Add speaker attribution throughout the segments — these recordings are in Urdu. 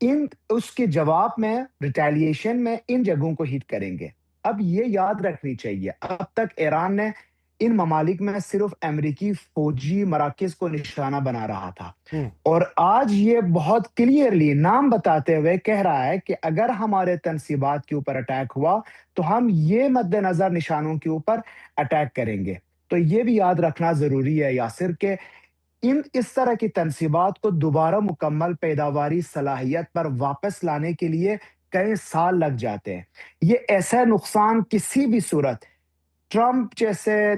Speaker 1: اس کے جواب میں ریٹیلیشن میں ان جگہوں کو ہٹ کریں گے۔ اب یہ یاد رکھنی چاہیے، اب تک ایران نے ان ممالک میں صرف امریکی فوجی مراکز کو نشانہ بنا رہا تھا،
Speaker 2: ہوں،
Speaker 1: اور آج یہ بہت کلیئرلی نام بتاتے ہوئے کہہ رہا ہے کہ اگر ہمارے تنصیبات کے اوپر اٹیک ہوا تو ہم یہ مد نظر نشانوں کے اوپر اٹیک کریں گے۔ تو یہ بھی یاد رکھنا ضروری ہے یاسر کہ اس طرح کی تنصیبات کو دوبارہ مکمل پیداواری صلاحیت پر واپس لانے کے لیے کئی سال لگ جاتے ہیں۔ یہ ایسا نقصان کسی بھی صورت ٹرمپ جیسے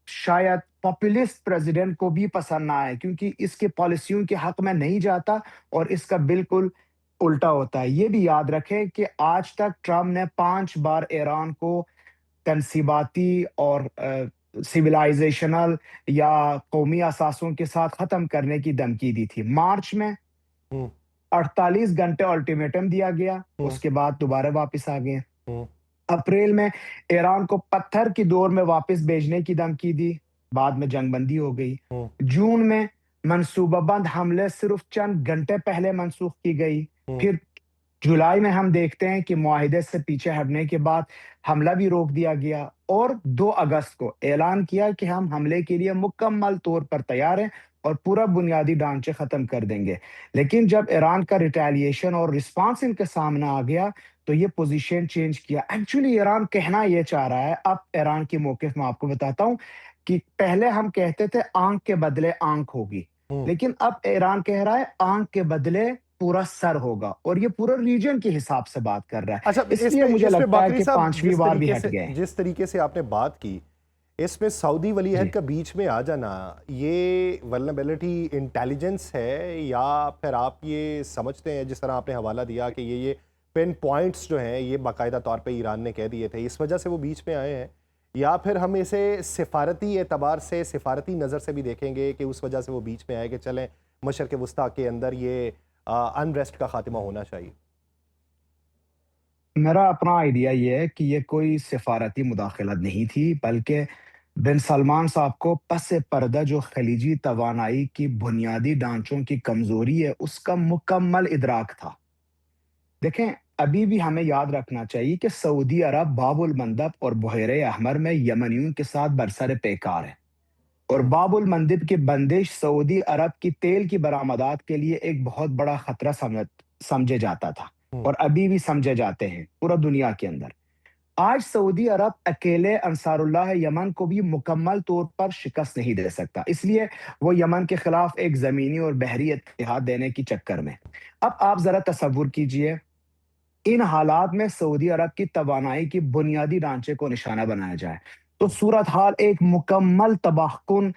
Speaker 1: شاید پاپولسٹ پریزیڈنٹ کو بھی پسند نہ آئے، کیونکہ اس کے پالیسیوں کے حق میں نہیں جاتا اور اس کا بالکل الٹا ہوتا ہے۔ یہ بھی یاد رکھیں کہ آج تک ٹرمپ نے 5 بار ایران کو تنصیباتی اور سویلائزیشنل یا قومی اثاثوں کے ساتھ ختم کرنے کی دھمکی دی تھی۔ مارچ میں
Speaker 2: ہوں،
Speaker 1: 48 گھنٹے الٹیمیٹم دیا گیا،
Speaker 2: ہوں،
Speaker 1: اس کے بعد دوبارہ واپس آ گئے۔
Speaker 2: ہوں،
Speaker 1: اپریل میں ایران کو پتھر کی دور میں واپس بھیجنے کی دھمکی دی، بعد میں جنگ بندی ہو گئی۔
Speaker 2: ہوں،
Speaker 1: جون میں منصوبہ بند حملے صرف چند گھنٹے پہلے منسوخ کی گئی۔
Speaker 2: ہوں،
Speaker 1: پھر جولائی میں ہم دیکھتے ہیں کہ معاہدے سے پیچھے ہٹنے کے بعد حملہ بھی روک دیا گیا، اور 2 اگست کو اعلان کیا کہ ہم حملے کے لیے مکمل طور پر تیار ہیں اور پورا بنیادی ڈھانچے ختم کر دیں گے۔ لیکن جب ایران کا ریٹیلیشن اور رسپانس ان کے سامنے آ گیا تو یہ پوزیشن چینج کیا۔ ایکچولی ایران کہنا یہ چاہ رہا ہے، اب ایران کی موقف میں آپ کو بتاتا ہوں کہ پہلے ہم کہتے تھے آنکھ کے بدلے آنکھ ہوگی،
Speaker 2: ہوں۔
Speaker 1: لیکن اب ایران کہہ رہا ہے آنکھ کے بدلے پورا سر ہوگا، اور یہ پورا ریجن کے حساب سے بات کر رہا ہے۔
Speaker 2: اچھا،
Speaker 1: اس لیے مجھے
Speaker 2: اس پہ
Speaker 1: لگتا ہے
Speaker 2: باقری
Speaker 1: کہ
Speaker 2: صاحب
Speaker 1: 5ویں بار بھی ہٹ گئے۔
Speaker 2: جس طریقے سے آپ نے بات کی، اس میں سعودی ولی
Speaker 1: جی
Speaker 2: عہد کا بیچ میں آ جانا، یہ ولنریبلٹی انٹیلیجنس ہے، یا پھر آپ یہ سمجھتے ہیں جس طرح آپ نے حوالہ دیا کہ یہ پن پوائنٹس جو ہیں یہ باقاعدہ طور پہ ایران نے کہہ دیے تھے، اس وجہ سے وہ بیچ میں آئے ہیں، یا پھر ہم اسے سفارتی اعتبار سے، سفارتی نظر سے بھی دیکھیں گے کہ اس وجہ سے وہ بیچ میں آئے کہ چلیں مشرق وسطیٰ کے اندر یہ انریسٹ کا خاتمہ ہونا چاہیے؟
Speaker 1: میرا اپنا آئیڈیا یہ ہے کہ یہ کوئی سفارتی مداخلت نہیں تھی، بلکہ بن سلمان صاحب کو پس پردہ جو خلیجی توانائی کی بنیادی ڈھانچوں کی کمزوری ہے اس کا مکمل ادراک تھا۔ دیکھیں، ابھی بھی ہمیں یاد رکھنا چاہیے کہ سعودی عرب باب المندب اور بحیرہ احمر میں یمنیوں کے ساتھ برسر پیکار ہے، اور
Speaker 2: ہوں،
Speaker 1: باب المندب کی بندش سعودی عرب کی تیل کی برآمدات کے لیے ایک بہت بڑا خطرہ سمجھے جاتا تھا،
Speaker 2: ہوں،
Speaker 1: اور ابھی بھی سمجھے جاتے ہیں پورا دنیا کے اندر۔ آج سعودی عرب اکیلے انصار اللہ یمن کو بھی مکمل طور پر شکست نہیں دے سکتا، اس لیے وہ یمن کے خلاف ایک زمینی اور بحری اتحاد دینے کی چکر میں۔ اب آپ ذرا تصور کیجئے، ان حالات میں سعودی عرب کی توانائی کی بنیادی ڈھانچے کو نشانہ بنایا جائے تو
Speaker 2: ہوں،
Speaker 1: صورتحال ایک مکمل تباہ کن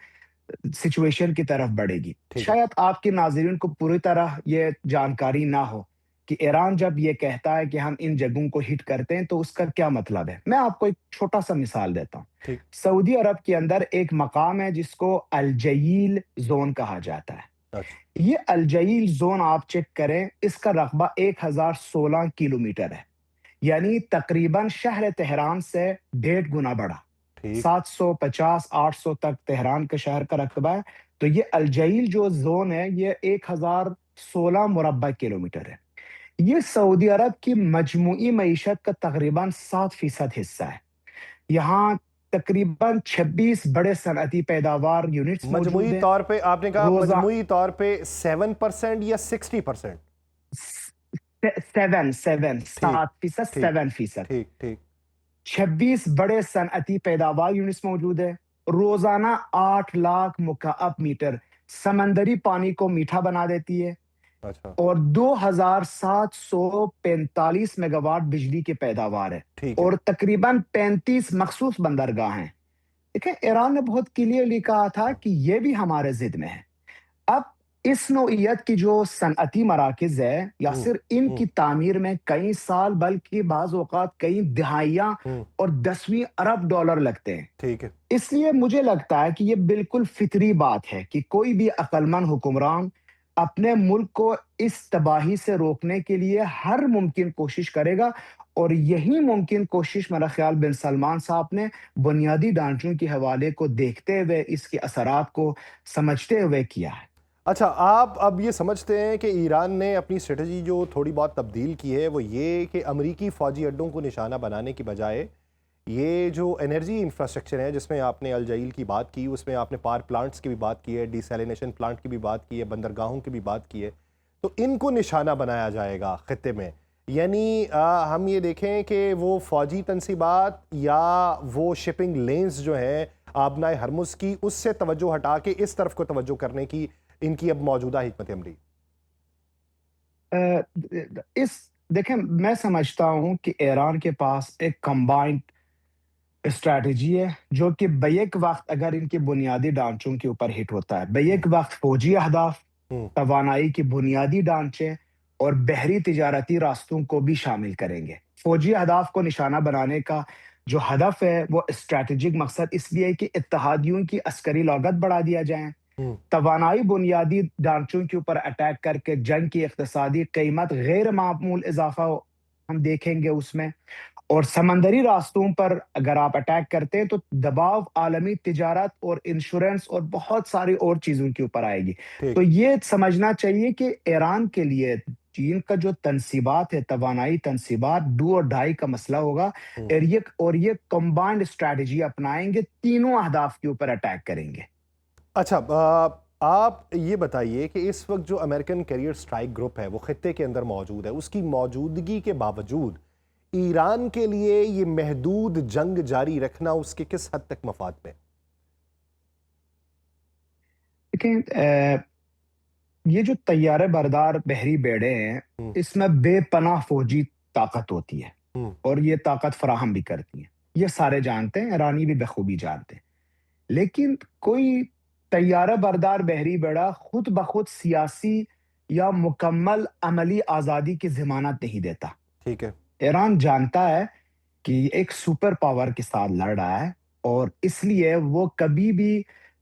Speaker 1: سچویشن کی طرف بڑھے گی۔
Speaker 2: ٹھیک ہے،
Speaker 1: شاید آپ کے ناظرین کو پوری طرح یہ جانکاری نہ ہو کہ ایران جب یہ کہتا ہے کہ ہم ان جگہوں کو ہٹ کرتے ہیں تو اس کا کیا مطلب ہے۔ میں آپ کو ایک چھوٹا سا مثال دیتا ہوں۔
Speaker 2: ٹھیک،
Speaker 1: سعودی عرب کے اندر ایک مقام ہے جس کو الجیل زون کہا جاتا ہے۔
Speaker 2: اچھا،
Speaker 1: یہ الجیل زون آپ چیک کریں، اس کا رقبہ 1016 کلومیٹر ہے، یعنی تقریباً شہر تہران سے 1.5 گنا بڑا۔
Speaker 2: ٹھیک،
Speaker 1: 750-800 تک تہران کے شہر کا رقبہ ہے، تو یہ الجیل جو زون ہے یہ 1016 مربع کلومیٹر ہے۔ یہ سعودی عرب کی مجموعی معیشت کا تقریباً 7% حصہ ہے۔ یہاں تقریباً 26 بڑے صنعتی پیداوار یونٹس موجود
Speaker 2: مجموعی
Speaker 1: ہیں۔
Speaker 2: طور پہ آپ نے کہا
Speaker 1: روزہ
Speaker 2: مجموعی طور پہ 7% یا 60%؟
Speaker 1: 7
Speaker 2: ٹھیک،
Speaker 1: 7%،
Speaker 2: ٹھیک،
Speaker 1: 7%۔
Speaker 2: ٹھیک، ٹھیک،
Speaker 1: 26 بڑے صنعتی پیداوار یونٹس موجود ہے۔ روزانہ 8 لاکھ مکعب میٹر سمندری پانی کو میٹھا بنا دیتی ہے،
Speaker 2: اچھا،
Speaker 1: اور 2745 میگا واٹ بجلی کی پیداوار ہے،
Speaker 2: ٹھیک ہے،
Speaker 1: اور تقریباً 35 مخصوص بندرگاہ ہیں۔ دیکھیں، ایران نے بہت کلیئرلی کہا تھا کہ یہ بھی ہمارے ضد میں ہے۔ اب اس نوعیت کی جو صنعتی مراکز ہے یا
Speaker 2: ہوں،
Speaker 1: صرف ان
Speaker 2: ہوں،
Speaker 1: کی تعمیر میں کئی سال بلکہ بعض اوقات کئی دہائیاں
Speaker 2: ہوں،
Speaker 1: اور 10ویں ارب ڈالر لگتے ہیں۔
Speaker 2: ٹھیک ہے،
Speaker 1: اس لیے مجھے لگتا ہے کہ یہ بالکل فطری بات ہے کہ کوئی بھی عقلمند حکمران اپنے ملک کو اس تباہی سے روکنے کے لیے ہر ممکن کوشش کرے گا، اور یہی ممکن کوشش میرا خیال بن سلمان صاحب نے بنیادی ڈھانچوں کے حوالے کو دیکھتے ہوئے، اس کے اثرات کو سمجھتے ہوئے کیا ہے۔
Speaker 2: اچھا، آپ اب یہ سمجھتے ہیں کہ ایران نے اپنی اسٹریٹجی جو تھوڑی بہت تبدیل کی ہے وہ یہ کہ امریکی فوجی اڈوں کو نشانہ بنانے کی بجائے یہ جو انرجی انفراسٹرکچر ہے جس میں آپ نے الجیل کی بات کی، اس میں آپ نے پاور پلانٹس کی بھی بات کی ہے، ڈی سیلینیشن پلانٹ کی بھی بات کی ہے، بندرگاہوں کی بھی بات کی ہے، تو ان کو نشانہ بنایا جائے گا خطے میں؟ یعنی ہم یہ دیکھیں کہ وہ فوجی تنصیبات یا وہ شپنگ لینز جو ہیں آبنائے ہرمز کی، اس سے توجہ ہٹا کے اس طرف کو توجہ کرنے کی ان کی اب موجودہ حکمت عملی؟
Speaker 1: اس دیکھیں، میں سمجھتا ہوں کہ ایران کے پاس ایک کمبائنڈ اسٹریٹجی ہے جو کہ بیک وقت اگر ان کے بنیادی ڈھانچوں کے اوپر ہٹ ہوتا ہے، بیک وقت فوجی اہداف،
Speaker 2: ہوں،
Speaker 1: توانائی کے بنیادی ڈھانچے اور بحری تجارتی راستوں کو بھی شامل کریں گے۔ فوجی اہداف کو نشانہ بنانے کا جو ہدف ہے وہ اسٹریٹجک مقصد اس لیے ہے کہ اتحادیوں کی عسکری لاگت بڑھا دیا جائے،
Speaker 2: ہوں،
Speaker 1: توانائی بنیادی ڈھانچوں کے اوپر اٹیک کر کے جنگ کی اقتصادی قیمت غیر معمول اضافہ ہم دیکھیں گے اس میں، اور سمندری راستوں پر اگر آپ اٹیک کرتے ہیں تو دباؤ عالمی تجارت اور انشورنس اور بہت ساری اور چیزوں کے اوپر آئے گی۔
Speaker 2: ٹھیک،
Speaker 1: تو یہ سمجھنا چاہیے کہ ایران کے لیے چین کا جو تنصیبات ہے، توانائی تنصیبات، ڈو اور ڈائی کا مسئلہ ہوگا،
Speaker 2: ہوں۔
Speaker 1: اور یہ کمبائنڈ اسٹریٹجی اپنائیں گے، تینوں اہداف کے اوپر اٹیک کریں گے۔
Speaker 2: اچھا، آپ یہ بتائیے کہ اس وقت جو امریکن کیریئر سٹرائک گروپ ہے وہ خطے کے اندر موجود ہے، اس کی موجودگی کے باوجود ایران کے لیے یہ محدود جنگ جاری رکھنا اس کے کس حد تک مفاد میں؟
Speaker 1: لیکن یہ جو طیارے بردار بحری بیڑے ہیں،
Speaker 2: ہوں،
Speaker 1: اس میں بے پناہ فوجی طاقت ہوتی ہے
Speaker 2: ہوں،
Speaker 1: اور یہ طاقت فراہم بھی کرتی ہیں۔ یہ سارے جانتے ہیں، ایرانی بھی بخوبی جانتے ہیں۔ لیکن کوئی طیارہ بردار بحری بیڑا خود بخود سیاسی یا مکمل عملی آزادی کی ضمانت نہیں دیتا۔
Speaker 2: ٹھیک ہے،
Speaker 1: ایران جانتا ہے کہ ایک سپر پاور کے ساتھ لڑ رہا ہے، اور اس لیے وہ کبھی بھی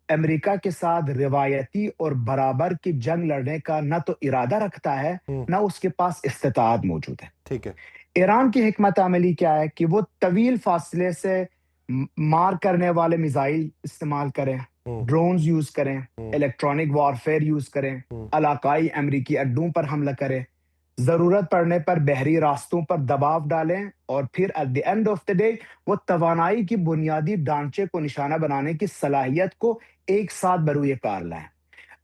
Speaker 1: امریکہ کے ساتھ روایتی اور برابر کی جنگ لڑنے کا نہ تو ارادہ رکھتا ہے،
Speaker 2: ہوں،
Speaker 1: نہ اس کے پاس استطاعت موجود ہے۔
Speaker 2: ٹھیک ہے،
Speaker 1: ایران کی حکمت عملی کیا ہے کہ وہ طویل فاصلے سے مار کرنے والے میزائل استعمال کریں،
Speaker 2: ہوں،
Speaker 1: ڈرونز یوز کریں،
Speaker 2: ہوں،
Speaker 1: الیکٹرانک وارفیئر یوز کریں،
Speaker 2: ہوں،
Speaker 1: علاقائی امریکی اڈوں پر حملہ کریں، ضرورت پڑنے پر بحری راستوں پر دباؤ ڈالیں، اور پھر at the end of the day وہ توانائی کی بنیادی ڈھانچے کو نشانہ بنانے کی صلاحیت کو ایک ساتھ بروئے کار لائیں۔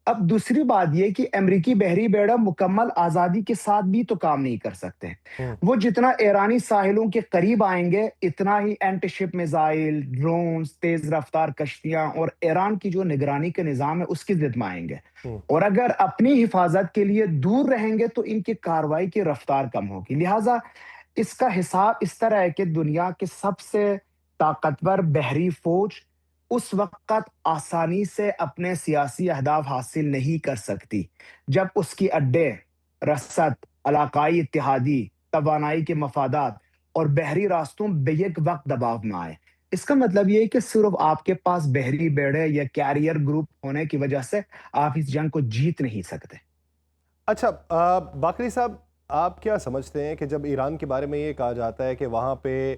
Speaker 1: اب دوسری بات یہ کہ امریکی بحری بیڑا مکمل آزادی کے ساتھ بھی تو کام نہیں کر سکتے۔
Speaker 2: ہوں،
Speaker 1: وہ جتنا ایرانی ساحلوں کے قریب آئیں گے، اتنا ہی اینٹی شپ میزائل، ڈرونز، تیز رفتار کشتیاں اور ایران کی جو نگرانی کے نظام ہے اس کی ضد میں آئیں گے۔
Speaker 2: ہوں،
Speaker 1: اور اگر اپنی حفاظت کے لیے دور رہیں گے تو ان کی کارروائی کی رفتار کم ہوگی۔ لہٰذا اس کا حساب اس طرح ہے کہ دنیا کے سب سے طاقتور بحری فوج اس وقت آسانی سے اپنے سیاسی اہداف حاصل نہیں کر سکتی جب اس کی اڈے، رسد، علاقائی اتحادی، توانائی کے مفادات اور بحری راستوں بیک وقت دباؤ میں آئے۔ اس کا مطلب یہ ہے کہ صرف آپ کے پاس بحری بیڑے یا کیریئر گروپ ہونے کی وجہ سے آپ اس جنگ کو جیت نہیں سکتے۔
Speaker 2: اچھا، باقری صاحب، آپ کیا سمجھتے ہیں کہ جب ایران کے بارے میں یہ کہا جاتا ہے کہ وہاں پہ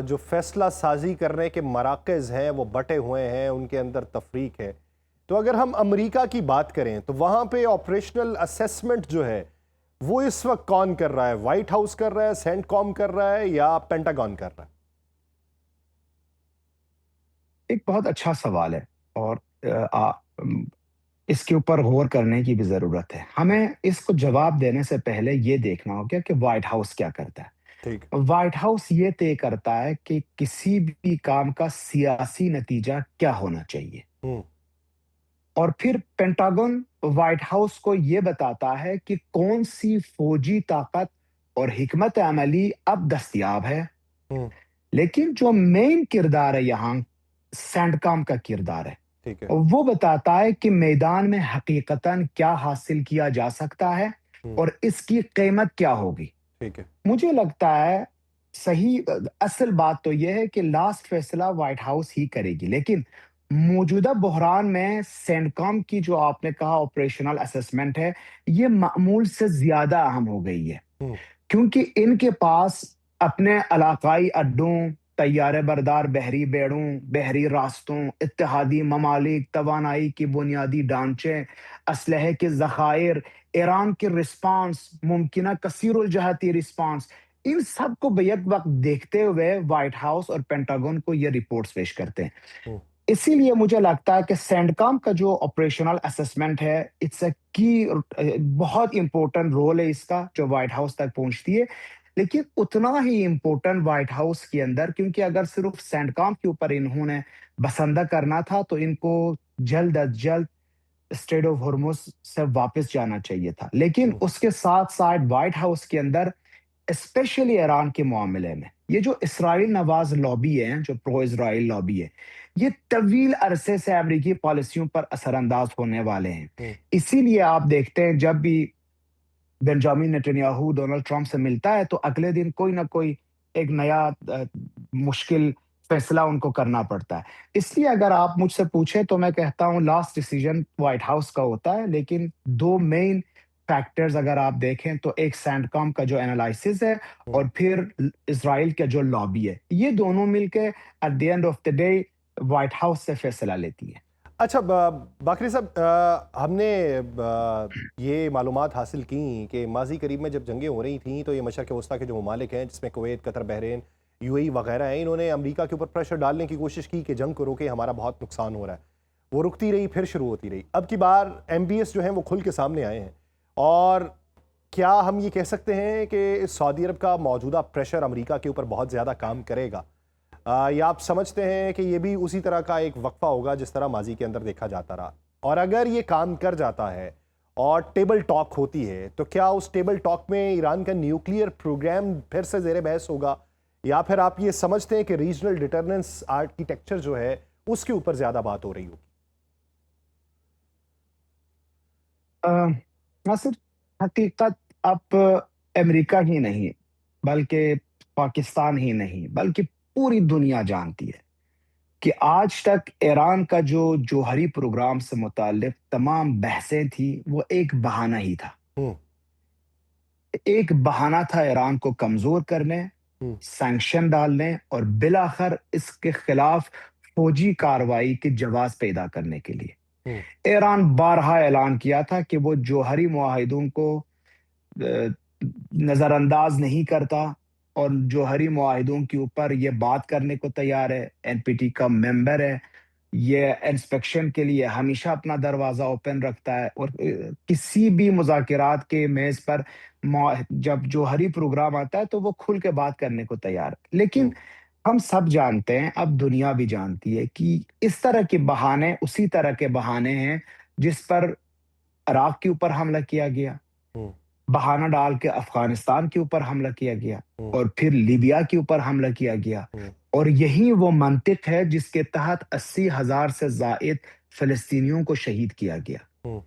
Speaker 2: جو فیصلہ سازی کرنے کے مراکز ہیں وہ بٹے ہوئے ہیں، ان کے اندر تفریق ہے، تو اگر ہم امریکہ کی بات کریں تو وہاں پہ آپریشنل اسیسمنٹ جو ہے وہ اس وقت کون کر رہا ہے؟ وائٹ ہاؤس کر رہا ہے، سینٹ کام کر رہا ہے، یا پینٹاگون کر رہا ہے؟
Speaker 1: ایک بہت اچھا سوال ہے، اور اس کے اوپر غور کرنے کی بھی ضرورت ہے۔ ہمیں اس کو جواب دینے سے پہلے یہ دیکھنا ہوگا کہ وائٹ ہاؤس کیا کرتا ہے۔
Speaker 2: ٹھیک،
Speaker 1: وائٹ ہاؤس یہ طے کرتا ہے کہ کسی بھی کام کا سیاسی نتیجہ کیا ہونا چاہیے،
Speaker 2: ہوں،
Speaker 1: اور پھر پینٹاگن وائٹ ہاؤس کو یہ بتاتا ہے کہ کون سی فوجی طاقت اور حکمت عملی اب دستیاب ہے۔
Speaker 2: ہوں،
Speaker 1: لیکن جو مین کردار ہے یہاں، سینڈ کام کا کردار ہے،
Speaker 2: ٹھیک ہے،
Speaker 1: وہ بتاتا ہے کہ میدان میں حقیقتاً کیا حاصل کیا جا سکتا ہے
Speaker 2: ہوں،
Speaker 1: اور اس کی قیمت کیا ہوگی۔
Speaker 2: ٹھیک ہے،
Speaker 1: مجھے لگتا ہے صحیح اصل بات تو یہ ہے کہ لاسٹ فیصلہ وائٹ ہاؤس ہی کرے گی، لیکن موجودہ بحران میں سینڈ کام کی جو آپ نے کہا آپریشنل اسسمنٹ ہے، یہ معمول سے زیادہ اہم ہو گئی ہے،
Speaker 2: ہوں،
Speaker 1: کیونکہ ان کے پاس اپنے علاقائی اڈوں، طیارے بردار بحری بیڑوں، بحری راستوں، اتحادی ممالک، توانائی کی بنیادی ڈھانچے، اسلحے کے ذخائر، ایران کے رسپانس، ممکنہ کثیر الجہتی رسپانس، ان سب کو بیک وقت دیکھتے ہوئے وائٹ ہاؤس اور پینٹاگون کو یہ رپورٹس پیش کرتے ہیں.
Speaker 2: ہوں،
Speaker 1: اسی لیے مجھے لگتا ہے کہ سینڈکام کا جو آپریشنل اسسمنٹ ہے، اٹس اے کی، بہت امپورٹنٹ رول ہے اس کا جو وائٹ ہاؤس تک پہنچتی ہے. لیکن اتنا ہی امپورٹنٹ وائٹ ہاؤس کے اندر، کیونکہ اگر صرف سینڈکام کے اوپر انہوں نے بسندہ کرنا تھا تو ان کو جلد از جلد اسٹریٹ آف ہرمز سے واپس جانا چاہیے تھا. لیکن
Speaker 2: ہوں،
Speaker 1: اس کے ساتھ ساتھ وائٹ ہاؤس کے اندر اسپیشلی ایران کے معاملے میں یہ جو اسرائیل نواز لابی ہے، جو پرو اسرائیل لابی ہے، یہ طویل عرصے سے امریکی پالیسیوں پر اثر انداز ہونے والے ہیں.
Speaker 2: ہوں،
Speaker 1: اسی لیے آپ دیکھتے ہیں جب بھی بنجامین نیتنیاہو ڈونلڈ ٹرمپ سے ملتا ہے تو اگلے دن کوئی نہ کوئی ایک نیا مشکل فیصلہ ان کو کرنا پڑتا ہے. اس لیے اگر آپ مجھ سے پوچھیں تو میں کہتا ہوں لاسٹ ڈیسیجن وائٹ ہاؤس کا ہوتا ہے. لیکن دو مین فیکٹرز اگر آپ دیکھیں تو ایک سینڈ کام کا جو انالائسس ہے
Speaker 2: ہوں.
Speaker 1: اور پھر اسرائیل کا جو لابی ہے، یہ دونوں مل کے at the end of the day White House سے فیصلہ لیتی ہے.
Speaker 2: اچھا باقری صاحب، ہم نے یہ معلومات حاصل کی کہ ماضی قریب میں جب جنگیں ہو رہی تھیں تو یہ مشرق وسطیٰ کے جو ممالک ہیں جس میں کویت، قطر، بحرین، یو اے ای وغیرہ ہیں، انہوں نے امریکہ کے اوپر پریشر ڈالنے کی کوشش کی کہ جنگ کو روکے، ہمارا بہت نقصان ہو رہا ہے. وہ رکتی رہی، پھر شروع ہوتی رہی. اب کی بار ایم بی ایس جو ہیں وہ کھل کے سامنے آئے ہیں. اور کیا ہم یہ کہہ سکتے ہیں کہ سعودی عرب کا موجودہ پریشر امریکہ کے اوپر بہت زیادہ کام کرے گا، یا آپ سمجھتے ہیں کہ یہ بھی اسی طرح کا ایک وقفہ ہوگا جس طرح ماضی کے اندر دیکھا جاتا رہا؟ اور اگر یہ کام کر جاتا ہے اور ٹیبل ٹاک ہوتی ہے تو کیا اس ٹیبل ٹاک میں ایران کا نیوکلیئر پروگرام پھر سے زیر بحث ہوگا، یا پھر آپ یہ سمجھتے ہیں کہ ریجنل ڈیٹرننس آرکیٹیکچر جو ہے اس کے اوپر زیادہ بات ہو رہی ہوگی؟
Speaker 1: ناصر، حقیقت اب امریکہ ہی نہیں بلکہ پاکستان ہی نہیں بلکہ پوری دنیا جانتی ہے کہ آج تک ایران کا جو جوہری پروگرام سے متعلق تمام بحثیں تھیں وہ ایک بہانہ ہی تھا.
Speaker 2: ہوں،
Speaker 1: ایک بہانہ تھا ایران کو کمزور کرنے،
Speaker 2: ہوں،
Speaker 1: سینکشن ڈالنے اور بالآخر اس کے خلاف فوجی کارروائی کے جواز پیدا کرنے کے لیے.
Speaker 2: ہوں،
Speaker 1: ایران بارہا اعلان کیا تھا کہ وہ جوہری معاہدوں کو نظر انداز نہیں کرتا اور جوہری معاہدوں کے اوپر یہ بات کرنے کو تیار ہے. این پی ٹی کا ممبر ہے، یہ انسپیکشن کے لیے ہمیشہ اپنا دروازہ اوپن رکھتا ہے اور کسی بھی مذاکرات کے میز پر جب جوہری پروگرام آتا ہے تو وہ کھل کے بات کرنے کو تیار ہے. لیکن
Speaker 2: ہوں،
Speaker 1: ہم سب جانتے ہیں، اب دنیا بھی جانتی ہے کہ اس طرح کے بہانے اسی طرح کے بہانے ہیں جس پر عراق کے اوپر حملہ کیا گیا،
Speaker 2: ہوں،
Speaker 1: بہانہ ڈال کے افغانستان کے اوپر حملہ کیا گیا
Speaker 2: ہوں،
Speaker 1: اور پھر لیبیا کے اوپر حملہ کیا گیا.
Speaker 2: ہوں،
Speaker 1: اور یہی وہ منطق ہے جس کے تحت 80,000 سے زائد فلسطینیوں کو شہید کیا گیا.
Speaker 2: ہوں.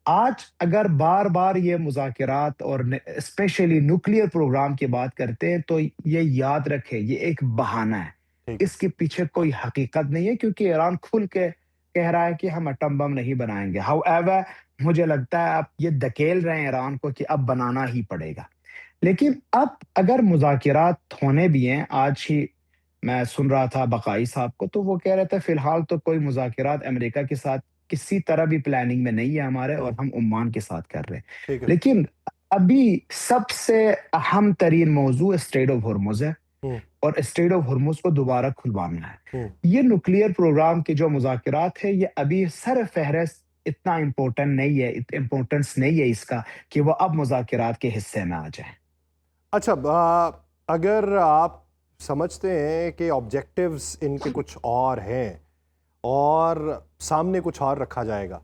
Speaker 1: آج اگر بار بار یہ مذاکرات اور اسپیشلی نیوکلیئر پروگرام کی بات کرتے ہیں تو یہ یاد رکھیں یہ ایک بہانہ ہے،
Speaker 2: ٹھیک ہے.
Speaker 1: اس کے پیچھے کوئی حقیقت نہیں ہے. کیونکہ ایران کھل کے کہہ رہا ہے کہ ہم ایٹم بم نہیں بنائیں گے. ہاؤ ایور مجھے لگتا ہے آپ یہ دھکیل رہے ہیں ایران کو کہ اب بنانا ہی پڑے گا. لیکن اب اگر مذاکرات ہونے بھی ہیں، آج ہی میں سن رہا تھا بقائی صاحب کو تو وہ کہہ رہے تھے فی الحال تو کوئی مذاکرات امریکہ کے ساتھ کسی طرح بھی پلاننگ میں نہیں ہے ہمارے، اور
Speaker 2: ہوں،
Speaker 1: ہم عمان کے ساتھ کر رہے ہیں.
Speaker 2: ٹھیک ہے.
Speaker 1: لیکن ابھی سب سے اہم ترین موضوع اسٹریٹ آف ہرمز ہے
Speaker 2: ہوں،
Speaker 1: اور اسٹریٹ آف ہرمز کو دوبارہ کھلوانا ہے.
Speaker 2: ہوں.
Speaker 1: یہ نیوکلیئر پروگرام کے جو مذاکرات ہے یہ ابھی سر فہرست اتنا امپورٹنٹ نہیں ہے، امپورٹنس نہیں ہے اس کا کہ وہ اب مذاکرات کے حصے میں آ جائیں.
Speaker 2: اچھا، اگر آپ سمجھتے ہیں کہ آبجیکٹیوز ان کے کچھ اور ہیں اور سامنے کچھ اور رکھا جائے گا،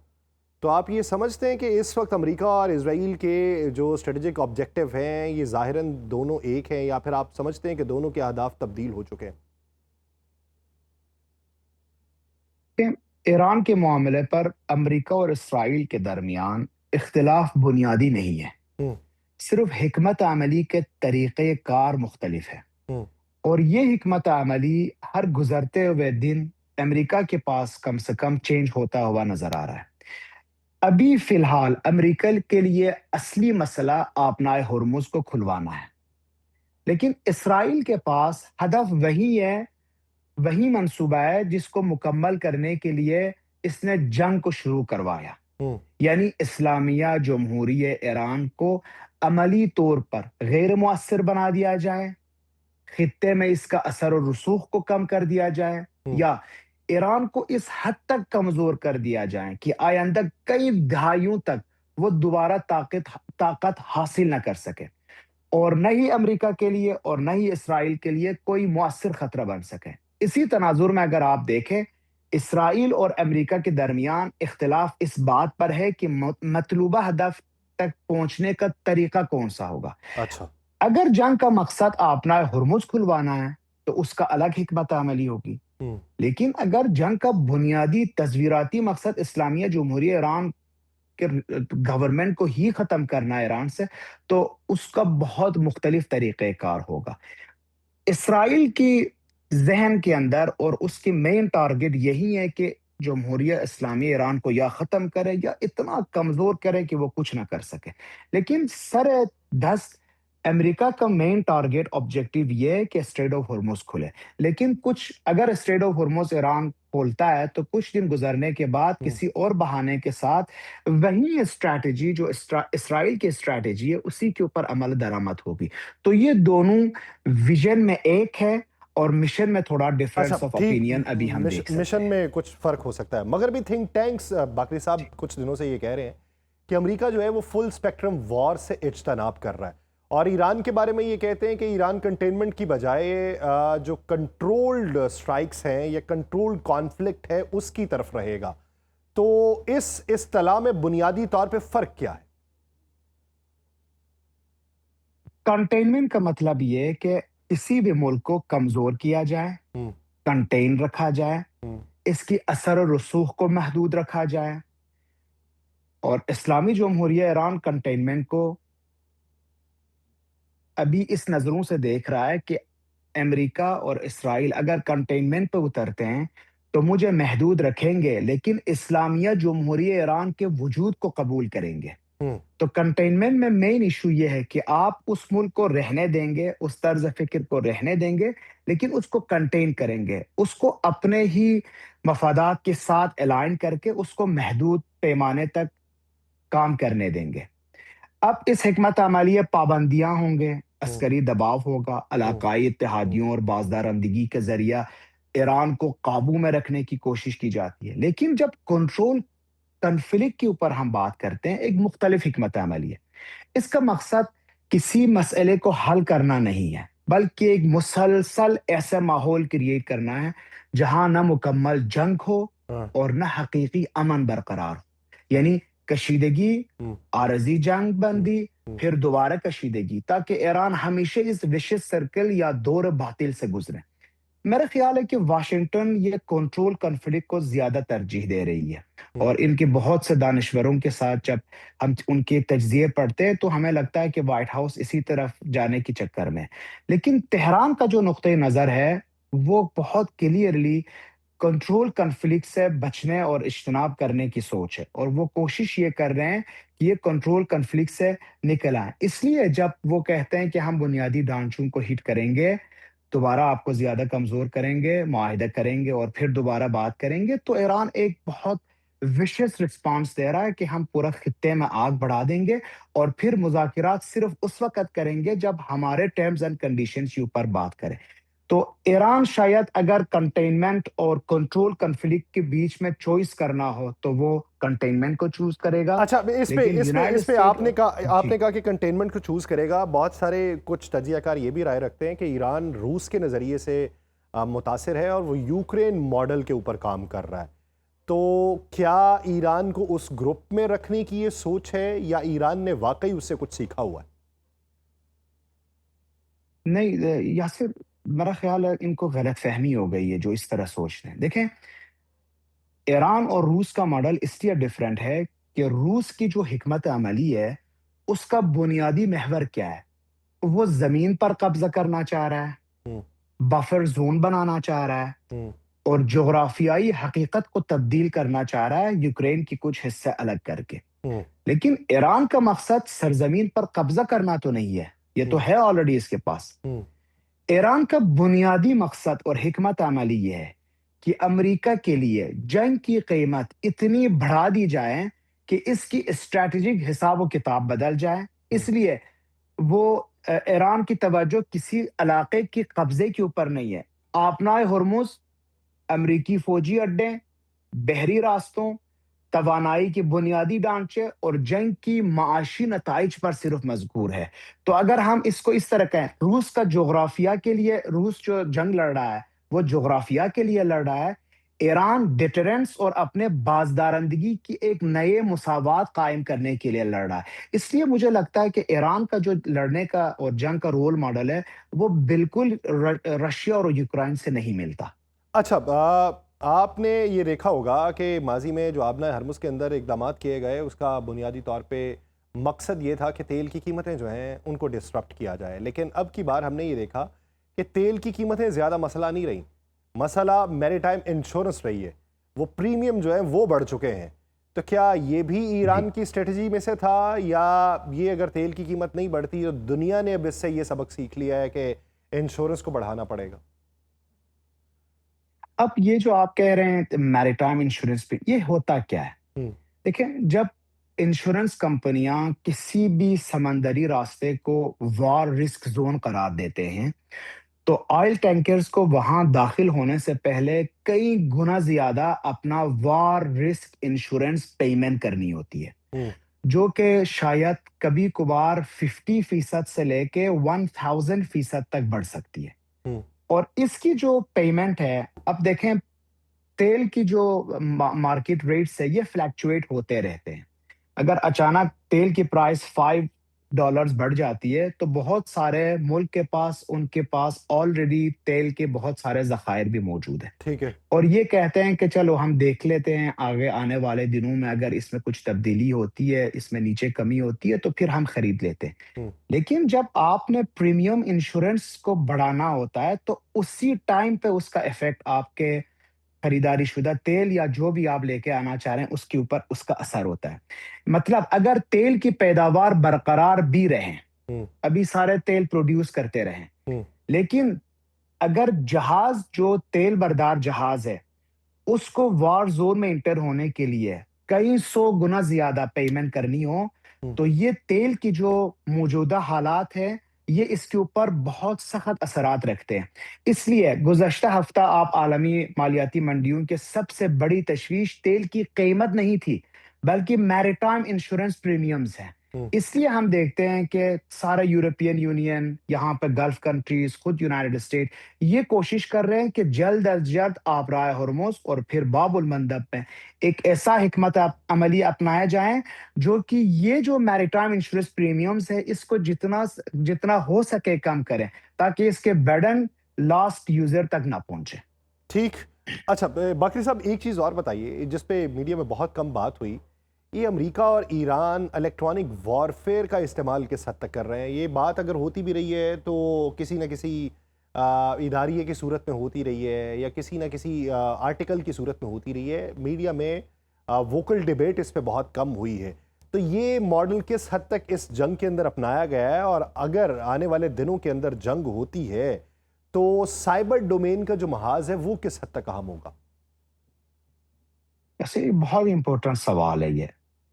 Speaker 2: تو آپ یہ سمجھتے ہیں کہ اس وقت امریکہ اور اسرائیل کے جو اسٹریٹجک آبجیکٹیو ہیں یہ ظاہراً دونوں ایک ہیں، یا پھر آپ سمجھتے ہیں کہ دونوں کے اہداف تبدیل ہو چکے ہیں؟
Speaker 1: کہ ایران کے معاملے پر امریکہ اور اسرائیل کے درمیان اختلاف بنیادی نہیں ہے،
Speaker 2: ہوں،
Speaker 1: صرف حکمت عملی کے طریقہ کار مختلف ہے.
Speaker 2: ہوں،
Speaker 1: اور یہ حکمت عملی ہر گزرتے ہوئے دن امریکہ کے پاس کم سے کم چینج ہوتا ہوا نظر آ رہا ہے. ابھی فی الحال امریکہ کے لیے اصلی مسئلہ آبنائے ہرمز کو کھلوانا ہے. لیکن اسرائیل کے پاس ہدف وہی ہے، وہی منصوبہ ہے جس کو مکمل کرنے کے لیے اس نے جنگ کو شروع کروایا،
Speaker 2: ہوں
Speaker 1: یعنی اسلامیہ جمہوریہ ایران کو عملی طور پر غیر مؤثر بنا دیا جائے، خطے میں اس کا اثر و رسوخ کو کم کر دیا جائے،
Speaker 2: ہوں
Speaker 1: یا ایران کو اس حد تک کمزور کر دیا جائے کہ آئندہ کئی دہائیوں تک وہ دوبارہ طاقت حاصل نہ کر سکے، اور نہ ہی امریکہ کے لیے اور نہ ہی اسرائیل کے لیے کوئی مؤثر خطرہ بن سکے۔ اسی تناظر میں اگر آپ دیکھیں، اسرائیل اور امریکہ کے درمیان اختلاف اس بات پر ہے کہ مطلوبہ ہدف تک پہنچنے کا طریقہ کون سا ہوگا۔
Speaker 2: اچھا
Speaker 1: اگر جنگ کا مقصد اپنا ہرمز کھلوانا ہے تو اس کا الگ حکمت عملی ہوگی،
Speaker 2: ہوں
Speaker 1: لیکن اگر جنگ کا بنیادی تصویراتی مقصد اسلامیہ جمہوریہ ایران کے گورنمنٹ کو ہی ختم کرنا ہے ایران سے، تو اس کا بہت مختلف طریقہ کار ہوگا۔ اسرائیل کی ذہن کے اندر اور اس کی مین ٹارگٹ یہی ہے کہ جمہوریہ اسلامی ایران کو یا ختم کرے یا اتنا کمزور کرے کہ وہ کچھ نہ کر سکے۔ لیکن سر دست امریکہ کا مین ٹارگٹ آبجیکٹو یہ ہے کہ اسٹریٹ آف ہرمز کھلے، لیکن اگر اسٹریٹ آف ہرمز ایران کھولتا ہے تو کچھ دن گزرنے کے بعد
Speaker 2: ہوں
Speaker 1: کسی اور بہانے کے ساتھ وہی اسٹریٹجی جو اسرائیل کی اسٹریٹجی ہے اسی کے اوپر عمل درآمد ہوگی۔ تو یہ دونوں ویژن میں ایک ہے اور مشن میں تھوڑا
Speaker 2: اچھا
Speaker 1: ڈفرینس آف
Speaker 2: ٹھیک،
Speaker 1: اوپینین ابھی ہم دیکھ سکتے
Speaker 2: مشن
Speaker 1: ہیں۔
Speaker 2: میں کچھ فرق ہو سکتا ہے، مگر بھی تھنک ٹینکس باقری صاحب کچھ دنوں سے یہ کہہ رہے ہیں کہ امریکہ جو ہے وہ فل سپیکٹرم وار سے اجتناب کر رہا ہے، اور ایران کے بارے میں یہ کہتے ہیں کہ ایران کنٹینمنٹ کی بجائے جو کنٹرولڈ سٹرائکس ہیں یا کنٹرولڈ کانفلکٹ ہے اس کی طرف رہے گا۔ تو اس اصطلاح میں بنیادی طور پہ فرق کیا ہے؟
Speaker 1: کنٹینمنٹ کا مطلب یہ ہے کہ کسی بھی ملک کو کمزور کیا جائے،
Speaker 2: ہوں
Speaker 1: کنٹین رکھا جائے،
Speaker 2: ہوں
Speaker 1: اس کی اثر و رسوخ کو محدود رکھا جائے، اور اسلامی جمہوریہ ایران کنٹینمنٹ کو ابھی اس نظروں سے دیکھ رہا ہے کہ امریکہ اور اسرائیل اگر کنٹینمنٹ پہ اترتے ہیں تو مجھے محدود رکھیں گے لیکن اسلامیہ جمہوریہ ایران کے وجود کو قبول کریں گے۔
Speaker 2: ہوں
Speaker 1: تو کنٹینمنٹ میں مین ایشو یہ ہے کہ آپ اس ملک کو رہنے دیں گے، اس طرز فکر کو رہنے دیں گے، لیکن اس کو کنٹین کریں گے، اس کو اپنے ہی مفادات کے ساتھ الائن کر کے اس کو محدود پیمانے تک کام کرنے دیں گے۔ اب اس حکمت عملی پابندیاں ہوں گے،
Speaker 2: ہوں
Speaker 1: عسکری دباؤ ہوگا،
Speaker 2: ہوں
Speaker 1: علاقائی
Speaker 2: ہوں
Speaker 1: اتحادیوں اور بازدارندگی کے ذریعہ ایران کو قابو میں رکھنے کی کوشش کی جاتی ہے۔ لیکن جب کنٹرول کنفلکٹ کے اوپر ہم بات کرتے ہیں، ایک مختلف حکمت عملی ہے۔ اس کا مقصد کسی مسئلے کو حل کرنا نہیں ہے، بلکہ ایک مسلسل ایسا ماحول کریٹ کرنا ہے جہاں نہ مکمل جنگ ہو
Speaker 2: ہاں
Speaker 1: اور نہ حقیقی امن برقرار ہو،
Speaker 2: ہوں
Speaker 1: یعنی کشیدگی،
Speaker 2: ہوں
Speaker 1: عارضی جنگ
Speaker 2: ہوں
Speaker 1: بندی،
Speaker 2: ہوں
Speaker 1: پھر دوبارہ کشیدگی، تاکہ ایران ہمیشہ اس وشس سرکل یا دور باطل سے گزرے۔ میرا خیال ہے کہ واشنگٹن یہ کنٹرول کنفلکٹ کو زیادہ ترجیح دے رہی ہے،
Speaker 2: ہوں
Speaker 1: اور ان کے بہت سے دانشوروں کے ساتھ جب ہم ان کے تجزیے پڑھتے ہیں تو ہمیں لگتا ہے کہ وائٹ ہاؤس اسی طرف جانے کی چکر میں ہے۔ لیکن تہران کا جو نقطۂ نظر ہے وہ بہت کلیئرلی کنٹرول کنفلکٹ سے بچنے اور اجتناب کرنے کی سوچ ہے، اور وہ کوشش یہ کر رہے ہیں کہ یہ کنٹرول کنفلکٹ سے نکل آئیں۔ اس لیے جب وہ کہتے ہیں کہ ہم بنیادی ڈھانچوں کو ہٹ کریں گے، دوبارہ آپ کو زیادہ کمزور کریں گے، معاہدہ کریں گے اور پھر دوبارہ بات کریں گے، تو ایران ایک بہت وشس رسپانس دے رہا ہے کہ ہم پورا خطے میں آگ بڑھا دیں گے، اور پھر مذاکرات صرف اس وقت کریں گے جب ہمارے ٹرمز اینڈ کنڈیشنز کے اوپر بات کریں۔ تو ایران شاید اگر کنٹینمنٹ اور کنٹرول کنفلکٹ کے بیچ میں چوائس کرنا ہو تو وہ کنٹینمنٹ کو چوز کرے گا،
Speaker 2: اچھا
Speaker 1: لیکن یونائٹڈ
Speaker 2: اس پہ
Speaker 1: اسٹیٹ
Speaker 2: آپ
Speaker 1: جی
Speaker 2: نے کہا کہ کنٹینمنٹ کو چوز کرے گا۔ بہت سارے کچھ تجزیہ کار یہ بھی رائے رکھتے ہیں کہ ایران روس کے نظریے سے متاثر ہے اور وہ یوکرین ماڈل کے اوپر کام کر رہا ہے۔ تو کیا ایران کو اس گروپ میں رکھنے کی یہ سوچ ہے یا ایران نے واقعی اس سے کچھ سیکھا ہوا ہے؟
Speaker 1: نہیں یاسر، میرا خیال ہے ان کو غلط فہمی ہو گئی ہے جو اس طرح سوچ رہے ہیں۔ دیکھیں، ایران اور روس کا ماڈل اس لیے ڈفرینٹ ہے کہ روس کی جو حکمت عملی ہے اس کا بنیادی محور کیا ہے؟ وہ زمین پر قبضہ کرنا چاہ رہا ہے،
Speaker 2: ہوں
Speaker 1: بفر زون بنانا چاہ رہا ہے،
Speaker 2: ہوں
Speaker 1: اور جغرافیائی حقیقت کو تبدیل کرنا چاہ رہا ہے یوکرین کی کچھ حصے الگ کر کے۔
Speaker 2: ہوں
Speaker 1: لیکن ایران کا مقصد سرزمین پر قبضہ کرنا تو نہیں ہے، یہ تو ہے آلریڈی اس کے پاس. ایران کا بنیادی مقصد اور حکمت عملی یہ ہے کہ امریکہ کے لیے جنگ کی قیمت اتنی بڑھا دی جائے کہ اس کی اسٹریٹجک حساب و کتاب بدل جائے. اس لیے وہ ایران کی توجہ کسی علاقے کی قبضے کے اوپر نہیں ہے. آبنائے ہرمز، امریکی فوجی اڈے، بحری راستوں، توانائی کے بنیادی ڈھانچے اور جنگ کی معاشی نتائج پر صرف مذکور ہے. تو اگر ہم اس کو اس طرح کہیں، روس کا جغرافیہ کے لیے، روس جو جنگ لڑ رہا ہے وہ جغرافیہ کے لیے لڑ رہا ہے. ایران ڈیٹرنس اور اپنے بازدارندگی کی ایک نئے مساوات قائم کرنے کے لیے لڑ رہا ہے. اس لیے مجھے لگتا ہے کہ ایران کا جو لڑنے کا اور جنگ کا رول ماڈل ہے وہ بالکل رشیا اور یوکرائن سے نہیں ملتا.
Speaker 2: اچھا، آپ نے یہ دیکھا ہوگا کہ ماضی میں جو آبنائے ہرمز کے اندر اقدامات کیے گئے اس کا بنیادی طور پہ مقصد یہ تھا کہ تیل کی قیمتیں جو ہیں ان کو ڈسٹرپٹ کیا جائے. لیکن اب کی بار ہم نے یہ دیکھا کہ تیل کی قیمتیں زیادہ مسئلہ نہیں رہیں، مسئلہ میری ٹائم انشورنس رہی ہے. وہ پریمیم جو ہیں وہ بڑھ چکے ہیں. تو کیا یہ بھی ایران کی اسٹریٹجی میں سے تھا، یا یہ اگر تیل کی قیمت نہیں بڑھتی تو دنیا نے اب اس سے یہ سبق سیکھ لیا ہے کہ انشورنس کو بڑھانا پڑے گا؟
Speaker 1: اب یہ جو آپ کہہ رہے ہیں میریٹائم انشورنس پہ، یہ ہوتا کیا ہے؟ دیکھیں، جب انشورنس کمپنیاں کسی بھی سمندری راستے کو وار رسک زون قرار دیتے ہیں تو آئل ٹینکرز کو وہاں داخل ہونے سے پہلے کئی گنا زیادہ اپنا وار رسک انشورنس پیمنٹ کرنی ہوتی ہے، جو کہ شاید کبھی کبھار 50% سے لے کے 1000% تک بڑھ سکتی ہے. اور اس کی جو پیمنٹ ہے، اب دیکھیں تیل کی جو مارکیٹ ریٹس ہے یہ فلیکچویٹ ہوتے رہتے ہیں. اگر اچانک تیل کی پرائس $5 بڑھ جاتی ہے تو بہت سارے ملک کے پاس، ان کے پاس آلریڈی تیل کے بہت سارے ذخائر بھی موجود ہیں.
Speaker 2: ٹھیک ہے.
Speaker 1: اور یہ کہتے ہیں کہ چلو ہم دیکھ لیتے ہیں آگے آنے والے دنوں میں اگر اس میں کچھ تبدیلی ہوتی ہے، اس میں نیچے کمی ہوتی ہے تو پھر ہم خرید لیتے ہیں. لیکن جب آپ نے پریمیم انشورنس کو بڑھانا ہوتا ہے تو اسی ٹائم پہ اس کا ایفیکٹ آپ کے خریداری شدہ تیل یا جو بھی آپ لے کے آنا چاہ رہے ہیں اس کے اوپر اس کا اثر ہوتا ہے. مطلب اگر تیل کی پیداوار برقرار بھی رہیں، ابھی سارے تیل پروڈیوس کرتے رہیں، لیکن اگر جہاز جو تیل بردار جہاز ہے اس کو وار زون میں انٹر ہونے کے لیے کئی 100 گنا زیادہ پیمنٹ کرنی ہو تو یہ تیل کی جو موجودہ حالات ہے یہ اس کے اوپر بہت سخت اثرات رکھتے ہیں. اس لیے گزشتہ ہفتہ آپ عالمی مالیاتی منڈیوں کے سب سے بڑی تشویش تیل کی قیمت نہیں تھی بلکہ میریٹائم انشورنس پریمیمز ہیں. اس لیے ہم دیکھتے ہیں کہ سارا یورپین یونین، یہاں پہ گلف کنٹریز، خود یونائٹڈ اسٹیٹ یہ کوشش کر رہے ہیں کہ جلد از جلد آبرائے ہرمز اور پھر باب المندب میں ایک ایسا حکمت عملی اپنائے جائیں جو کہ یہ جو میریٹائم انشورنس پریمیمز ہے اس کو جتنا ہو سکے کم کریں تاکہ اس کے برڈن لاسٹ یوزر تک نہ پہنچے.
Speaker 2: ٹھیک. اچھا باقری صاحب، ایک چیز اور بتائیے جس پہ میڈیا میں بہت کم بات ہوئی، یہ امریکہ اور ایران الیکٹرانک وارفیئر کا استعمال کس حد تک کر رہے ہیں؟ یہ بات اگر ہوتی بھی رہی ہے تو کسی نہ کسی اداریے کی صورت میں ہوتی رہی ہے یا کسی نہ کسی آرٹیکل کی صورت میں ہوتی رہی ہے. میڈیا میں ووکل ڈیبیٹ اس پہ بہت کم ہوئی ہے. تو یہ ماڈل کس حد تک اس جنگ کے اندر اپنایا گیا ہے، اور اگر آنے والے دنوں کے اندر جنگ ہوتی ہے تو سائبر ڈومین کا جو محاذ ہے وہ کس حد تک اہم ہوگا؟
Speaker 1: ایسے بہت امپورٹنٹ سوال ہے یہ.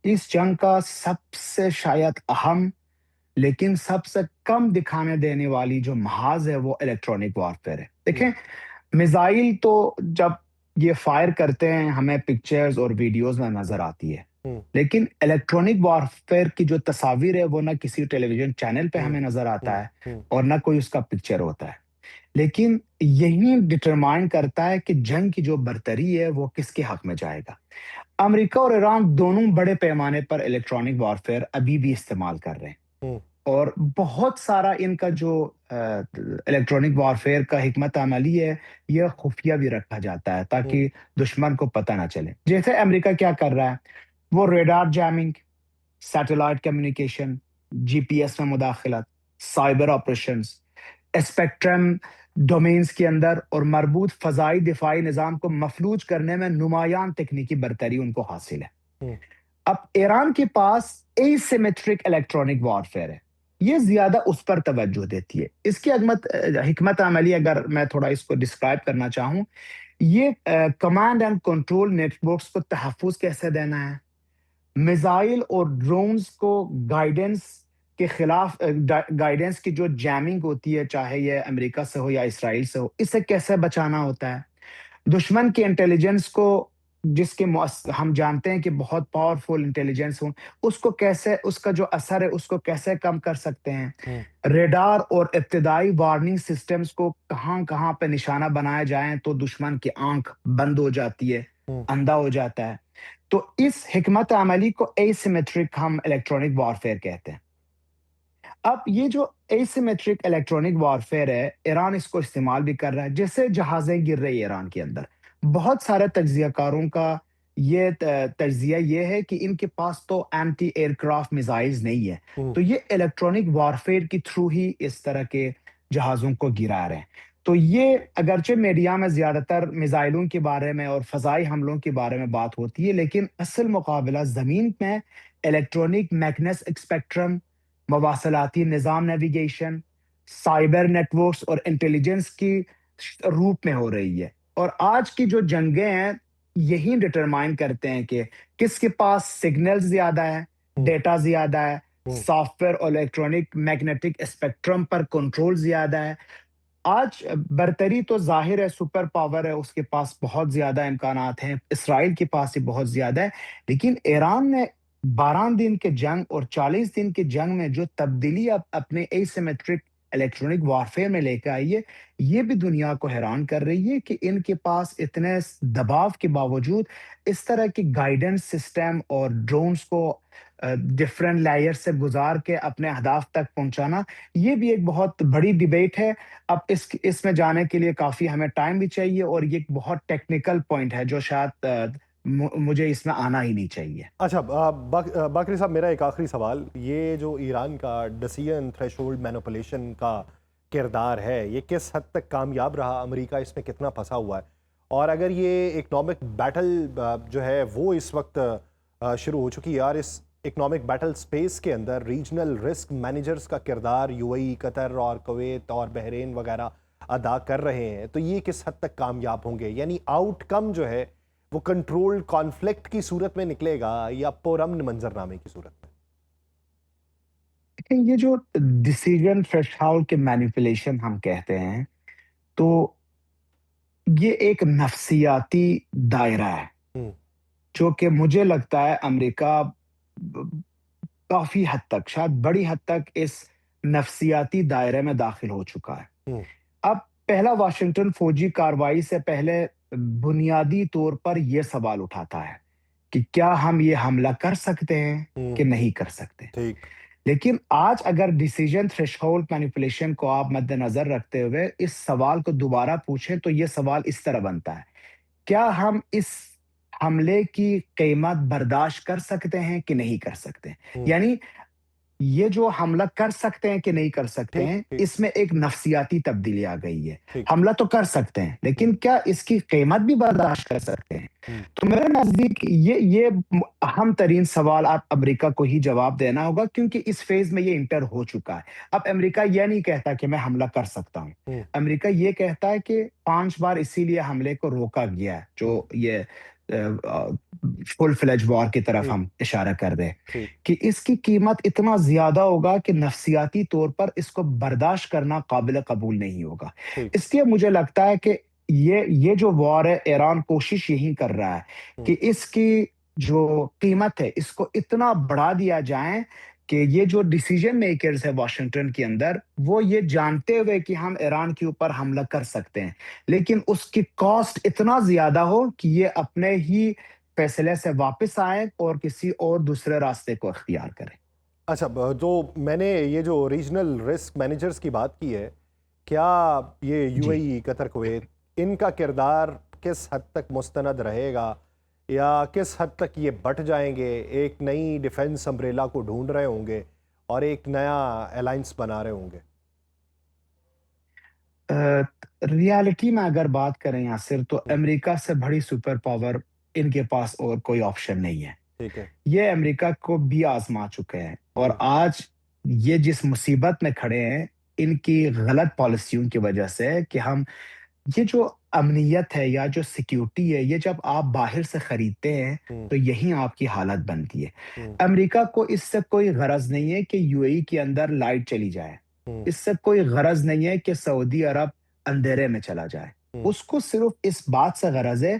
Speaker 1: اس جنگ کا سب سے شاید اہم لیکن سب سے کم دکھانے دینے والی جو محاذ ہے وہ الیکٹرانک وارفیئر ہے. دیکھیں، میزائل تو جب یہ فائر کرتے ہیں ہمیں پکچرز اور ویڈیوز میں نظر آتی ہے، لیکن الیکٹرانک وارفیئر کی جو تصاویر ہے وہ نہ کسی ٹیلی ویژن چینل پہ ہمیں نظر آتا ہے اور نہ کوئی اس کا پکچر ہوتا ہے. لیکن یہی ڈٹرمائن کرتا ہے کہ جنگ کی جو برتری ہے وہ کس کے حق میں جائے گا. امریکہ اور ایران دونوں بڑے پیمانے پر الیکٹرانک وارفیئر ابھی بھی استعمال کر رہے ہیں، اور بہت سارا ان کا جو الیکٹرانک وارفیئر کا حکمت عملی ہے یہ خفیہ بھی رکھا جاتا ہے تاکہ دشمن کو پتہ نہ چلے. جیسے امریکہ کیا کر رہا ہے، وہ ریڈار جیمنگ، سیٹلائٹ کمیونیکیشن، جی پی ایس میں مداخلت، سائبر آپریشنز، اسپیکٹرم ڈومینز کے اندر اور مربوط فضائی دفاعی نظام کو مفلوج کرنے میں نمایاں تکنیکی برتری ان کو حاصل ہے. اب ایران کے پاس اے سیمیٹرک الیکٹرانک وارفیئر ہے. یہ زیادہ اس پر توجہ دیتی ہے. اس کی حکمت عملی اگر میں تھوڑا اس کو ڈسکرائب کرنا چاہوں، یہ کمانڈ اینڈ کنٹرول نیٹورکس کو تحفظ کیسے دینا ہے، میزائل اور ڈرونز کو گائیڈنس کے خلاف، گائیڈنس کی جو جیمنگ ہوتی ہے چاہے یہ امریکہ سے ہو یا اسرائیل سے ہو، اسے کیسے بچانا ہوتا ہے، دشمن کی انٹیلیجنس کو، جس کے ہم جانتے ہیں کہ بہت پاورفل انٹیلیجنس ہوں، اس کو کیسے، اس کا جو اثر ہے اس کو کیسے کم کر سکتے ہیں،
Speaker 2: ہوں،
Speaker 1: ریڈار اور ابتدائی وارننگ سسٹمز کو کہاں کہاں پہ نشانہ بنائے جائیں تو دشمن کی آنکھ بند ہو جاتی ہے،
Speaker 2: ہوں،
Speaker 1: اندھا ہو جاتا ہے. تو اس حکمت عملی کو اے سیمیٹرک ہم الیکٹرانک وارفیئر کہتے ہیں. اب یہ جو اے سیمیٹرک الیکٹرانک وارفیئر ہے، ایران اس کو استعمال بھی کر رہا ہے. جیسے جہازیں گر رہی ہیں ایران کے اندر، بہت سارے تجزیہ کاروں کا یہ تجزیہ یہ ہے کہ ان کے پاس تو اینٹی ایئر کرافٹ میزائلز نہیں ہے،
Speaker 2: ہوں.
Speaker 1: تو یہ الیکٹرانک وارفیئر کے تھرو ہی اس طرح کے جہازوں کو گرا رہے ہیں. تو یہ اگرچہ میڈیا میں زیادہ تر میزائلوں کے بارے میں اور فضائی حملوں کے بارے میں بات ہوتی ہے، لیکن اصل مقابلہ زمین میں الیکٹرانک میگنس اسپیکٹرم، مواصلاتی نظام نیویگیشن، سائبر نیٹورکس اور انٹیلیجنس کی روپ میں ہو رہی ہے. اور آج کی جو جنگیں ہیں یہی ڈٹرمائن کرتے ہیں کہ کس کے پاس سگنل زیادہ ہے،
Speaker 2: ہوں،
Speaker 1: ڈیٹا زیادہ ہے،
Speaker 2: ہوں.
Speaker 1: سافٹ ویئر اور الیکٹرانک میگنیٹک اسپیکٹرم پر کنٹرول زیادہ ہے. آج برتری تو ظاہر ہے، سپر پاور ہے، اس کے پاس بہت زیادہ امکانات ہیں، اسرائیل کے پاس بھی بہت زیادہ ہے. لیکن ایران نے 12 دن کے جنگ اور 40 دن کے جنگ میں جو تبدیلی اب اپنے اے سیمیٹرک الیکٹرانک وارفیئر میں لے کے آئی ہے، یہ بھی دنیا کو حیران کر رہی ہے کہ ان کے پاس اتنے دباؤ کے باوجود اس طرح کی گائیڈنس سسٹم اور ڈرونز کو ڈفرنٹ لیئر سے گزار کے اپنے اہداف تک پہنچانا، یہ بھی ایک بہت بڑی ڈیبیٹ ہے. اب اس میں جانے کے لیے کافی ہمیں ٹائم بھی چاہیے، اور یہ ایک بہت ٹیکنیکل پوائنٹ ہے جو شاید مجھے اس میں آنا ہی نہیں چاہیے.
Speaker 2: اچھا، باقری صاحب، میرا ایک آخری سوال، یہ جو ایران کا ڈیسیژن تھریشولڈ مینوپولیشن کا کردار ہے، یہ کس حد تک کامیاب رہا؟ امریکہ اس میں کتنا پھنسا ہوا ہے؟ اور اگر یہ اکنامک بیٹل جو ہے وہ اس وقت شروع ہو چکی ہے، اور اس اکنامک بیٹل سپیس کے اندر ریجنل رسک مینیجرز کا کردار یو اے ای، قطر اور کویت اور بحرین وغیرہ ادا کر رہے ہیں، تو یہ کس حد تک کامیاب ہوں گے؟ یعنی آؤٹ کم جو ہے وہ کنٹرول کانفلکٹ کی صورت میں نکلے گا یا پرامن منظرنامے کی صورت میں؟
Speaker 1: لیکن یہ جو ڈیسیژن تھریشولڈ کے مینیپولیشن ہم کہتے ہیں، تو یہ ایک نفسیاتی دائرہ ہے
Speaker 2: ہوں،
Speaker 1: جو کہ مجھے لگتا ہے امریکہ کافی حد تک، شاید بڑی حد تک اس نفسیاتی دائرے میں داخل ہو چکا ہے.
Speaker 2: ہوں،
Speaker 1: اب پہلا واشنگٹن فوجی کارروائی سے پہلے بنیادی طور پر یہ سوال اٹھاتا ہے کہ کیا ہم یہ حملہ کر سکتے ہیں
Speaker 2: ہوں.
Speaker 1: کہ نہیں کر سکتے.
Speaker 2: ٹھیک.
Speaker 1: لیکن آج اگر ڈیسیژن تھریشولڈ مینیپولیشن کو آپ مد نظر رکھتے ہوئے اس سوال کو دوبارہ پوچھیں تو یہ سوال اس طرح بنتا ہے: کیا ہم اس حملے کی قیمت برداشت کر سکتے ہیں کہ نہیں کر سکتے؟
Speaker 2: ہوں.
Speaker 1: یعنی یہ جو حملہ کر سکتے ہیں کہ نہیں کر سکتے
Speaker 2: ٹھیک،
Speaker 1: ہیں،
Speaker 2: ٹھیک،
Speaker 1: اس میں ایک نفسیاتی تبدیلی آ گئی ہے.
Speaker 2: ٹھیک.
Speaker 1: حملہ تو کر سکتے ہیں،
Speaker 2: ہوں،
Speaker 1: لیکن کیا اس کی قیمت بھی برداشت کر سکتے ہیں؟
Speaker 2: ہوں.
Speaker 1: تو میرے نزدیک یہ اہم ترین سوال آپ امریکہ کو ہی جواب دینا ہوگا، کیونکہ اس فیز میں یہ انٹر ہو چکا ہے. اب امریکہ یہ نہیں کہتا کہ میں حملہ کر سکتا ہوں.
Speaker 2: ہوں،
Speaker 1: امریکہ یہ کہتا ہے کہ 5 بار اسی لیے حملے کو روکا گیا ہے،
Speaker 2: ہوں.
Speaker 1: جو یہ فل فلیج وار کی طرف
Speaker 2: ٹھیک،
Speaker 1: ہم اشارہ کر رہے ہیں،
Speaker 2: ٹھیک،
Speaker 1: کہ اس کی قیمت اتنا زیادہ ہوگا کہ نفسیاتی طور پر اس کو برداشت کرنا قابل قبول نہیں ہوگا.
Speaker 2: ٹھیک.
Speaker 1: اس لیے مجھے لگتا ہے کہ یہ جو وار ہے، ایران کوشش یہی کر رہا ہے
Speaker 2: ہوں.
Speaker 1: کہ اس کی جو قیمت ہے اس کو اتنا بڑھا دیا جائے کہ یہ جو ڈیسیژن میکرز ہے واشنگٹن کے اندر، وہ یہ جانتے ہوئے کہ ہم ایران کے اوپر حملہ کر سکتے ہیں، لیکن اس کی کاسٹ اتنا زیادہ ہو کہ یہ اپنے ہی فیصلے سے واپس آئیں اور کسی اور دوسرے راستے کو اختیار کریں.
Speaker 2: اچھا، جو میں نے یہ جو ریجنل رسک مینیجرز کی بات کی ہے، کیا یہ you a
Speaker 1: G.
Speaker 2: E, Qatar, Kuwait, ان کا کردار کس حد تک مستند رہے گا، یا کس حد تک یہ بٹ جائیں گے، ایک نئی ڈیفنس امبریلا کو ڈھونڈ رہے ہوں گے اور ایک نیا الائنس بنا رہے ہوں گے؟
Speaker 1: ریالٹی میں اگر بات کریں یاسر، تو
Speaker 2: ہوں.
Speaker 1: امریکہ سے بڑی سپر پاور ان کے پاس اور کوئی آپشن نہیں ہے.
Speaker 2: ٹھیک ہے.
Speaker 1: یہ امریکہ کو بھی آزما چکے ہیں، اور
Speaker 2: ہوں.
Speaker 1: آج یہ جس مصیبت میں کھڑے ہیں ان کی غلط پالیسیوں کی وجہ سے کہ ہم یہ جو امنیت ہے یا جو سیکیورٹی ہے یہ جب آپ باہر سے خریدتے ہیں
Speaker 2: ہوں،
Speaker 1: تو یہی آپ کی حالت بنتی ہے.
Speaker 2: ہوں،
Speaker 1: امریکہ کو اس سے کوئی غرض نہیں ہے کہ یو اے ای کے اندر لائٹ چلی جائے.
Speaker 2: ہوں،
Speaker 1: اس سے کوئی غرض نہیں ہے کہ سعودی عرب اندھیرے میں چلا جائے.
Speaker 2: ہوں،
Speaker 1: اس کو صرف اس بات سے غرض ہے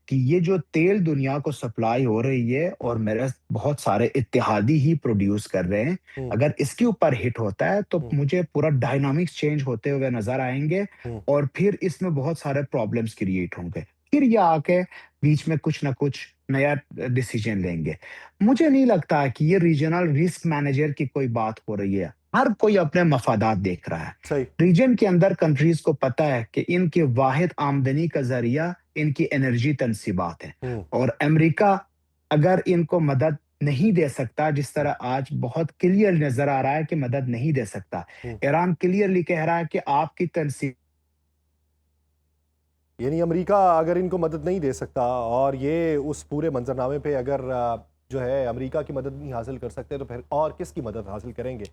Speaker 1: کہ یہ جو تیل دنیا کو سپلائی ہو رہی ہے اور
Speaker 2: ہوں،
Speaker 1: میرے بہت سارے اتحادی ہی پروڈیوس کر رہے ہیں،
Speaker 2: ہوں،
Speaker 1: اگر اس کے اوپر ہٹ ہوتا ہے تو
Speaker 2: ہوں،
Speaker 1: مجھے پورا ڈائنامکس چینج ہوتے ہوئے نظر آئیں گے
Speaker 2: ہوں،
Speaker 1: اور پھر اس میں بہت سارے پرابلمس کریٹ ہوں گے. پھر یہ آ کے بیچ میں کچھ نہ کچھ نیا ڈیسیجن لیں گے. مجھے نہیں لگتا کہ یہ ریجنل رسک مینیجر کی کوئی بات ہو رہی ہے. ہر کوئی اپنے مفادات دیکھ رہا ہے.
Speaker 2: صحیح.
Speaker 1: ریجن کے اندر کنٹریز کو پتا ہے کہ ان کی واحد آمدنی کا ذریعہ ان کی انرجی تنصیبات ہیں
Speaker 2: ہوں،
Speaker 1: اور امریکہ اگر ان کو مدد نہیں دے سکتا جس
Speaker 2: ہوں،
Speaker 1: طرح آج بہت کلیئر نظر آ رہا ہے کہ مدد نہیں دے سکتا.
Speaker 2: ہوں.
Speaker 1: ایران کلیئرلی کہہ رہا ہے کہ آپ کی تنصیب
Speaker 2: یعنی امریکہ اگر ان کو مدد نہیں دے سکتا اور یہ اس پورے منظرنامے پہ اگر جو ہے امریکہ کی مدد نہیں حاصل کر سکتے تو پھر اور کس کی مدد حاصل کریں گے؟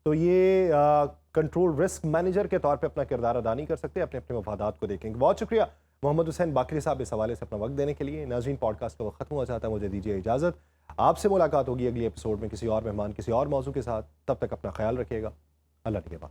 Speaker 2: تو یہ کنٹرول رسک مینیجر کے طور پہ اپنا کردار ادا نہیں کر سکتے، اپنے اپنے مفادات کو دیکھیں گے. بہت شکریہ محمد حسین باقری صاحب اس حوالے سے اپنا وقت دینے کے لیے. ناظرین، پوڈ کاسٹ کا وقت ختم ہوا چاہتا ہے، مجھے دیجیے اجازت. آپ سے ملاقات ہوگی اگلی ایپیسوڈ میں کسی اور مہمان کسی اور موضوع کے ساتھ. تب تک اپنا خیال رکھیے گا. اللہ نگہبان.